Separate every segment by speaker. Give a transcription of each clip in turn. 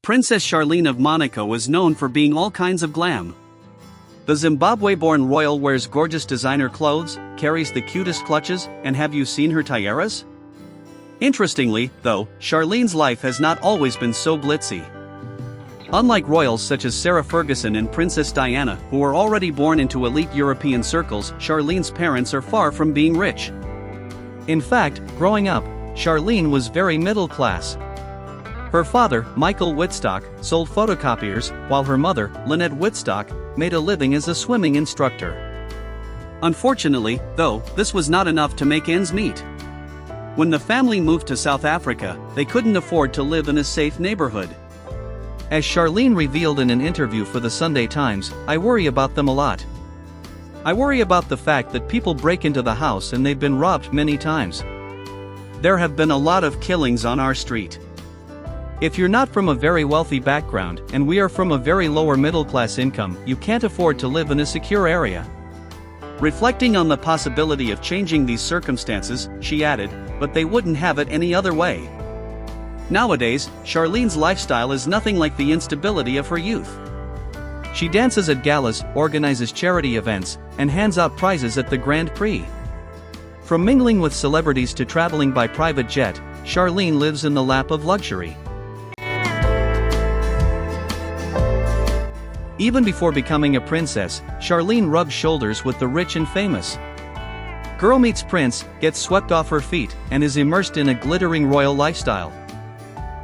Speaker 1: Princess Charlene of Monaco is known for being all kinds of glam. The Zimbabwe-born royal wears gorgeous designer clothes, carries the cutest clutches, and have you seen her tiaras? Interestingly, though, Charlene's life has not always been so glitzy. Unlike royals such as Sarah Ferguson and Princess Diana, who were already born into elite European circles, Charlene's parents are far from being rich. In fact, growing up, Charlene was very middle class. Her father, Michael Wittstock, sold photocopiers, while her mother, Lynette Wittstock, made a living as a swimming instructor. Unfortunately, though, this was not enough to make ends meet. When the family moved to South Africa, they couldn't afford to live in a safe neighborhood. As Charlene revealed in an interview for the Sunday Times, "I worry about them a lot. I worry about the fact that people break into the house and they've been robbed many times. There have been a lot of killings on our street. If you're not from a very wealthy background, and we are from a very lower middle class income, you can't afford to live in a secure area." Reflecting on the possibility of changing these circumstances, she added, "But they wouldn't have it any other way." Nowadays, Charlene's lifestyle is nothing like the instability of her youth. She dances at galas, organizes charity events, and hands out prizes at the Grand Prix. From mingling with celebrities to traveling by private jet, Charlene lives in the lap of luxury. Even before becoming a princess, Charlene rubbed shoulders with the rich and famous. Girl meets prince, gets swept off her feet, and is immersed in a glittering royal lifestyle.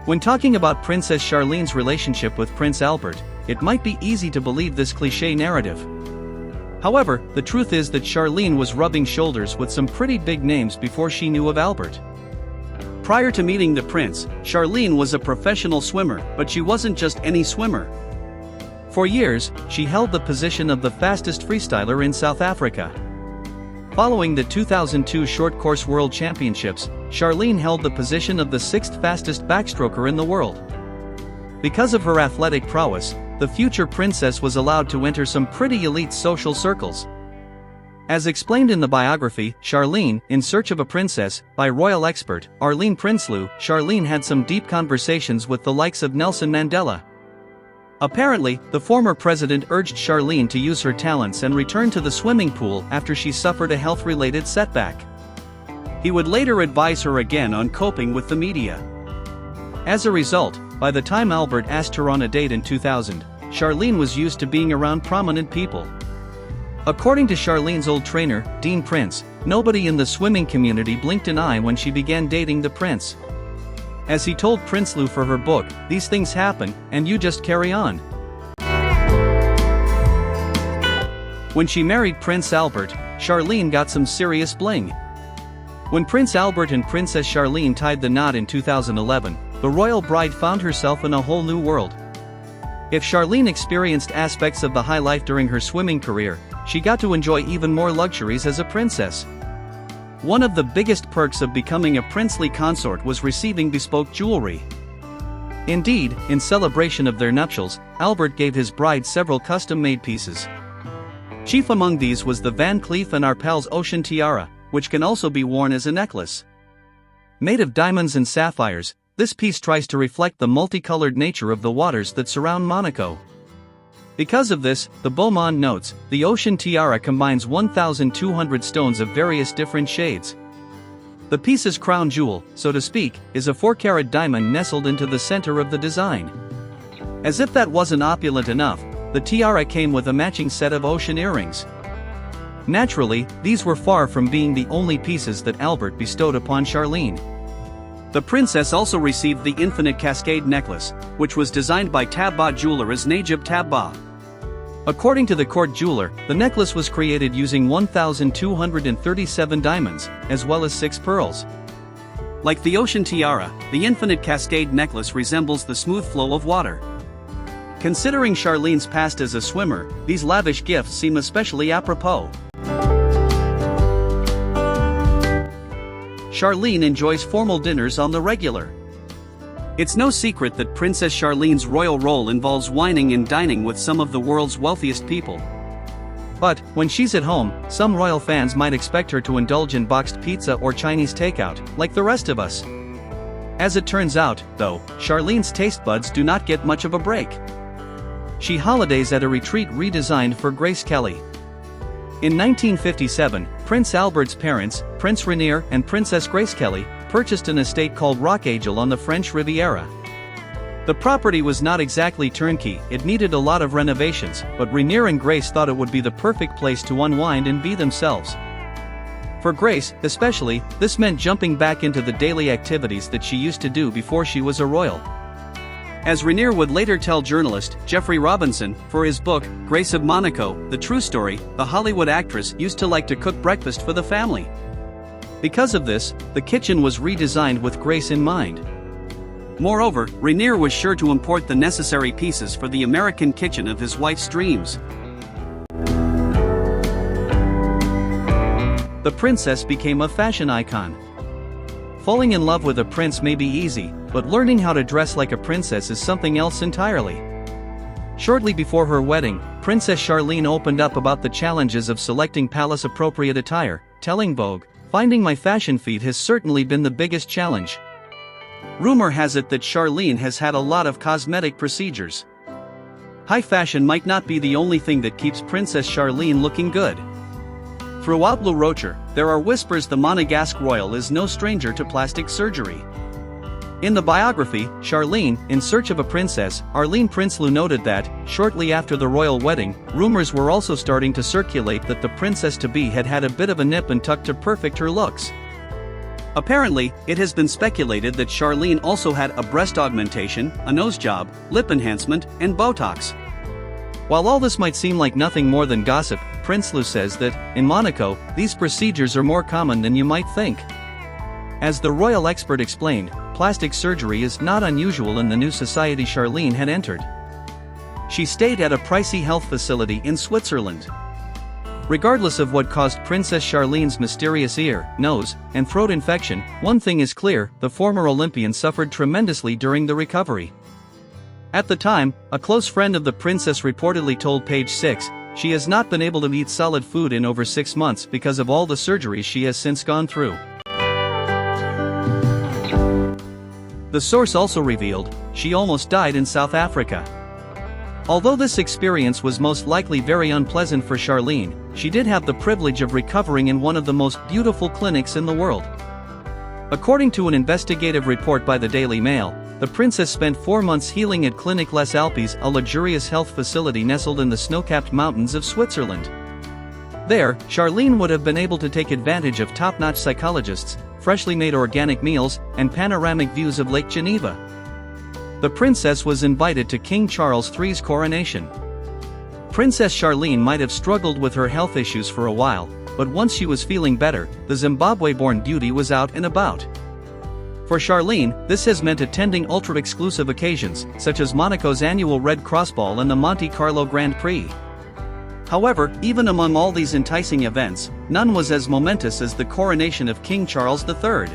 Speaker 1: When talking about Princess Charlene's relationship with Prince Albert, it might be easy to believe this cliché narrative. However, the truth is that Charlene was rubbing shoulders with some pretty big names before she knew of Albert. Prior to meeting the prince, Charlene was a professional swimmer, but she wasn't just any swimmer. For years, she held the position of the fastest freestyler in South Africa. Following the 2002 Short Course World Championships, Charlene held the position of the sixth fastest backstroker in the world. Because of her athletic prowess, the future princess was allowed to enter some pretty elite social circles. As explained in the biography, Charlene, In Search of a Princess, by royal expert Arlene Prinsloo, Charlene had some deep conversations with the likes of Nelson Mandela. Apparently, the former president urged Charlene to use her talents and return to the swimming pool after she suffered a health-related setback. He would later advise her again on coping with the media. As a result, by the time Albert asked her on a date in 2000, Charlene was used to being around prominent people. According to Charlene's old trainer, Dean Prince, nobody in the swimming community blinked an eye when she began dating the prince. As he told Prinsloo for her book, "These things happen, and you just carry on." When she married Prince Albert, Charlene got some serious bling. When Prince Albert and Princess Charlene tied the knot in 2011, the royal bride found herself in a whole new world. If Charlene experienced aspects of the high life during her swimming career, she got to enjoy even more luxuries as a princess. One of the biggest perks of becoming a princely consort was receiving bespoke jewelry. Indeed, in celebration of their nuptials, Albert gave his bride several custom-made pieces. Chief among these was the Van Cleef & Arpels Ocean Tiara, which can also be worn as a necklace. Made of diamonds and sapphires, this piece tries to reflect the multicolored nature of the waters that surround Monaco. Because of this, the Beaumont notes, the Ocean Tiara combines 1,200 stones of various different shades. The piece's crown jewel, so to speak, is a 4-carat diamond nestled into the center of the design. As if that wasn't opulent enough, the tiara came with a matching set of ocean earrings. Naturally, these were far from being the only pieces that Albert bestowed upon Charlene. The princess also received the Infinite Cascade necklace, which was designed by Tabba jeweler as Najib Tabba. According to the court jeweler, the necklace was created using 1,237 diamonds, as well as 6 pearls. Like the Ocean Tiara, the Infinite Cascade necklace resembles the smooth flow of water. Considering Charlene's past as a swimmer, these lavish gifts seem especially apropos. Charlene enjoys formal dinners on the regular. It's no secret that Princess Charlene's royal role involves wining and dining with some of the world's wealthiest people. But, when she's at home, some royal fans might expect her to indulge in boxed pizza or Chinese takeout, like the rest of us. As it turns out, though, Charlene's taste buds do not get much of a break. She holidays at a retreat redesigned for Grace Kelly. In 1957, Prince Albert's parents, Prince Rainier and Princess Grace Kelly, purchased an estate called Rockagel on the French Riviera. The property was not exactly turnkey, it needed a lot of renovations, but Rainier and Grace thought it would be the perfect place to unwind and be themselves. For Grace, especially, this meant jumping back into the daily activities that she used to do before she was a royal. As Rainier would later tell journalist Jeffrey Robinson, for his book, Grace of Monaco, The True Story, the Hollywood actress used to like to cook breakfast for the family. Because of this, the kitchen was redesigned with Grace in mind. Moreover, Rainier was sure to import the necessary pieces for the American kitchen of his wife's dreams. The princess became a fashion icon. Falling in love with a prince may be easy, but learning how to dress like a princess is something else entirely. Shortly before her wedding, Princess Charlene opened up about the challenges of selecting palace-appropriate attire, telling Vogue, "Finding my fashion feet has certainly been the biggest challenge." Rumor has it that Charlene has had a lot of cosmetic procedures. High fashion might not be the only thing that keeps Princess Charlene looking good. Throughout Le Rocher, there are whispers the Monegasque royal is no stranger to plastic surgery. In the biography, Charlene, in Search of a Princess, Arlene Prinsloo noted that, shortly after the royal wedding, rumors were also starting to circulate that the princess-to-be had had a bit of a nip and tuck to perfect her looks. Apparently, it has been speculated that Charlene also had a breast augmentation, a nose job, lip enhancement, and Botox. While all this might seem like nothing more than gossip, Prinsloo says that, in Monaco, these procedures are more common than you might think. As the royal expert explained, plastic surgery is not unusual in the new society Charlene had entered. She stayed at a pricey health facility in Switzerland. Regardless of what caused Princess Charlene's mysterious ear, nose, and throat infection, one thing is clear: the former Olympian suffered tremendously during the recovery. At the time, a close friend of the princess reportedly told Page 6, she has not been able to eat solid food in over 6 months because of all the surgeries she has since gone through. The source also revealed, she almost died in South Africa. Although this experience was most likely very unpleasant for Charlene, she did have the privilege of recovering in one of the most beautiful clinics in the world. According to an investigative report by the Daily Mail, the princess spent 4 months healing at Clinic Les Alpes, a luxurious health facility nestled in the snow-capped mountains of Switzerland. There, Charlene would have been able to take advantage of top-notch psychologists, freshly made organic meals, and panoramic views of Lake Geneva. The princess was invited to King Charles III's coronation. Princess Charlene might have struggled with her health issues for a while, but once she was feeling better, the Zimbabwe-born beauty was out and about. For Charlene, this has meant attending ultra-exclusive occasions, such as Monaco's annual Red Cross Ball and the Monte Carlo Grand Prix. However, even among all these enticing events, none was as momentous as the coronation of King Charles III.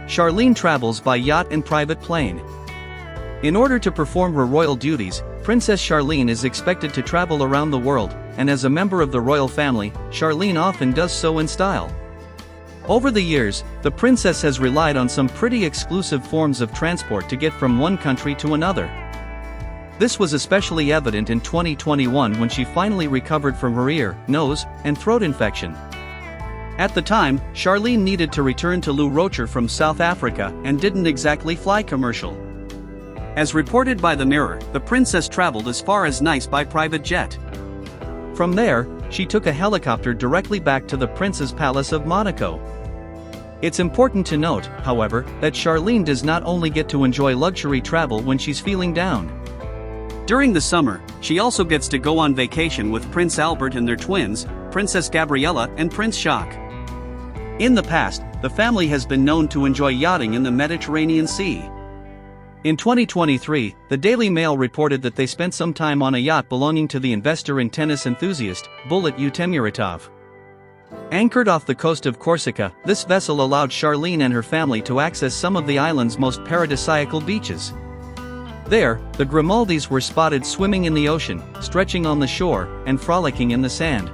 Speaker 1: Charlene travels by yacht and private plane. In order to perform her royal duties, Princess Charlene is expected to travel around the world, and as a member of the royal family, Charlene often does so in style. Over the years, the princess has relied on some pretty exclusive forms of transport to get from one country to another. This was especially evident in 2021 when she finally recovered from her ear, nose, and throat infection. At the time, Charlene needed to return to Le Rocher from South Africa and didn't exactly fly commercial. As reported by the Mirror, the princess traveled as far as Nice by private jet. From there, she took a helicopter directly back to the Prince's Palace of Monaco. It's important to note, however, that Charlene does not only get to enjoy luxury travel when she's feeling down. During the summer, she also gets to go on vacation with Prince Albert and their twins, Princess Gabriella and Prince Jacques. In the past, the family has been known to enjoy yachting in the Mediterranean Sea. In 2023, the Daily Mail reported that they spent some time on a yacht belonging to the investor and tennis enthusiast, Bulut Utemiratov. Anchored off the coast of Corsica, this vessel allowed Charlene and her family to access some of the island's most paradisiacal beaches. There, the Grimaldis were spotted swimming in the ocean, stretching on the shore, and frolicking in the sand.